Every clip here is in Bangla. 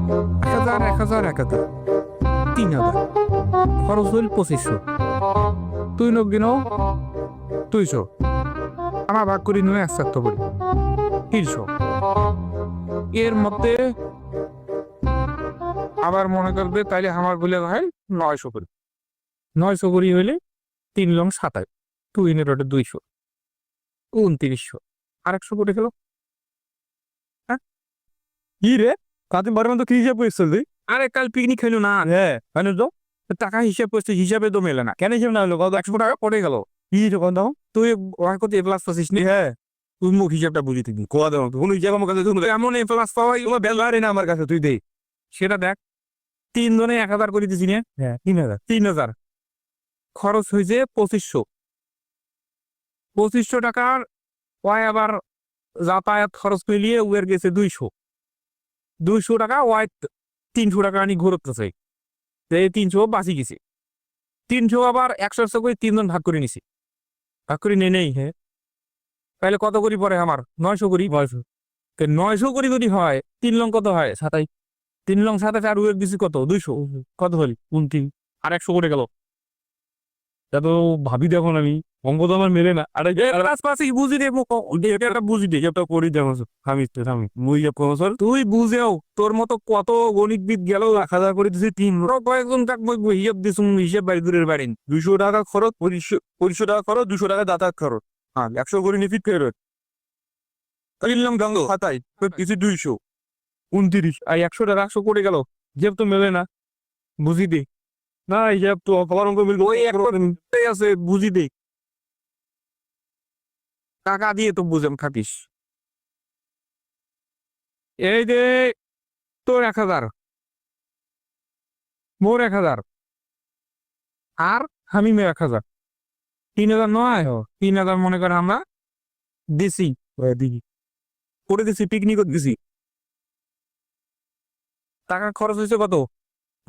1000 1000 1000 3000 খরচ হইল 2500 তুই নক দিন 200 আমার ভাগ করি নয় 1 করি 300 এর মধ্যে আবার মনে করবে তাইলে আমার বলে হয় 900 করি 900 করি হইলে 3 লং 27 2 ইনের ওটা 200 2900 আর 100 করে গেল। কি রে কাতে বারে মতো কি হিসাব করেছিল তুই? আরে কাল পিকনিক খাইলো না হ্যাঁ কেন তো টাকা হিসাব করছে হিসাবে তো মেলে না কেন হিসাব না হলো কত 100 টাকা পড়ে গেল। কি তখন দাও? তুই ওর কত এ প্লাস পাচ্ছিস নি? হ্যাঁ তুই মুখ হিসাবটা বুঝি তুমি কোয়া দাও কোনো হিসাব আমার কাছে তুমি এমন এ প্লাস পাওয়াই তোমার বেলবারে না আমার কাছে তুই দে। সেটা দেখ 3 জনে 1000 করে দিছি না হ্যাঁ 3000 3000 খরচ হয়েছে 2500 টাকার ওই আবার যাতায়াত খরচ মিলিয়ে উয়ের গেছে 200 টাকা ওয়াই 300 টাকা আনি ঘুরতেছে এই 300 বাঁচি গেছে 300 আবার 100 করে 3 জন ভাগ করে নিছি ভাগ করে নেই হ্যাঁ তাহলে কত করি পরে আমার 900 করি 900 করি যদি হয় 3 লং কত হয় 27 3 লং 27 আর উয়ের দিছি কত 200 কত হলি 29 আর 100 করে গেল। তা তো ভাবি দেখো আমি অঙ্ক তো আমার মেলে না আরে পাশে বুঝি দে এটা বুঝি দে হিসাবটা করি দেখো আমি আমি মুই হিসাব করো স্যার তুই বুঝেও তোর মতো কত গণিতবিদ গেল 1000 করে দিছি 3 কয়েকজন তাক হিসাব দিস হিসাব বাড়ি দূরের বাড়ি 200 টাকা খরচ 2500 টাকা খরচ 200 টাকা যাতায়াত খরচ হ্যাঁ 100 করে নিফি ফেরত 3 লং গঙ্গ খাতায় কিছু 200 29 আর 100 টাকা 100 করে গেল হিসাব তো মেলে না বুঝি দে না হিসাব তো আমার অঙ্ক মিলবে ওই একটাই আছে বুঝি দে টাকা দিয়ে তো বুঝাম থাকিস এই যে তোর 1000 মোর 1000 আর হামিমের 1000 3000 নয় 3000 মনে কর আমরা দিছি দিদি করে দিছি পিকনিক দিছি টাকা খরচ হয়েছে কত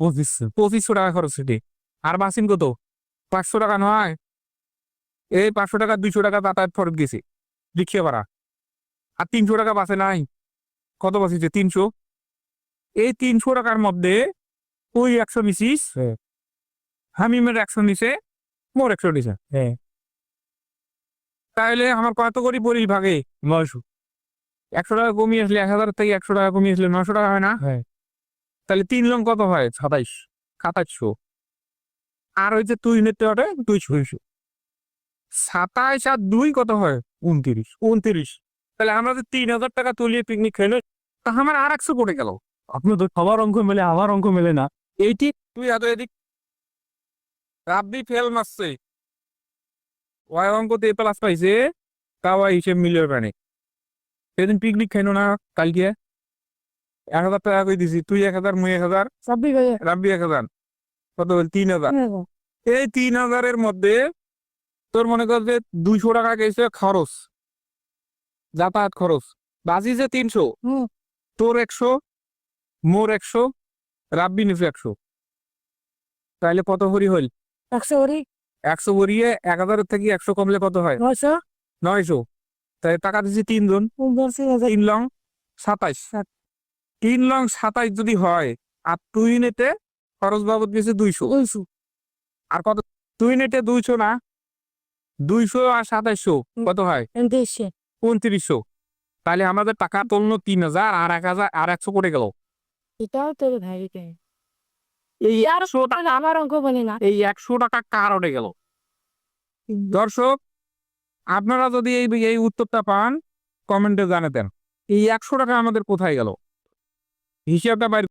2500 টাকা খরচ হয়েছে আর বাসিন কত 500 টাকা নয় এই 500 টাকা 200 টাকা যাতায়াত খরচ গেছে রিক্সা ভাড়া আর 300 টাকা বাসে নাই কত বাসিছে 300 এই 300 টাকার মধ্যে তুই 100 নিছিস হামিমের 100 নিছে মোর 100 নিছে হ্যাঁ তাহলে আমার কত করি পড়িস ভাগে 900 100 টাকা কমিয়ে আসলে 1000 থেকে 100 টাকা কমিয়ে আসলে 900 টাকা হয় না হ্যাঁ তাহলে 3 লং কত হয় 2700 আর ওই যে তুই নিতে হবে 200 27 আর 2 কত হয় 29 তাহলে আমরা যে 3000 টাকা তুলিয়ে পিকনিক খেলো তা আমার আর 100 পড়ে গেল। আপনার তো সবার অঙ্ক মেলে আমার অঙ্ক মেলে না এইটি তুই এত এদিক রাব্বি ফেল মারছে ওই অঙ্কতে এ প্লাস পাইছে তাও হিসেব মিলিয়ে পারে সেদিন পিকনিক খাইনো না কালকে 1000 টাকা করে দিছি তুই 1000 মুই 1000 রাব্বি 1000 কত হল 3000 এই 3000 মধ্যে তোর মনে কর যে 200 টাকা গেছে খরচ যাতায়াত খরচ বাজি যে 300 তোর 100 মোর 100 রাব্বি নিছে 100 তাইলে কত হরি হইল 100 ভরিয়ে 1000 থেকে 100 কমলে কত হয় 900 তাই টাকা দিছি 3 জন 3 লং 27 3 লং 27 যদি হয় আর তুই নেতে খরচ বাবদ গেছে 200 আর কত তুই নেতে 200 না 200 আর 2700 কত হয় 2900 তাহলে আমাদের টাকা তুললো 3000 আর 1000 আর 100 করে গেল এটাও তোর ভাই এই 100 টাকা আমার অঙ্ক বলে না এই 100 টাকা কার উঠে গেল। দর্শক আপনারা যদি এই উত্তরটা পান কমেন্টে জানাতেন এই 100 টাকা আমাদের কোথায় গেল হিসাবটা বাইরে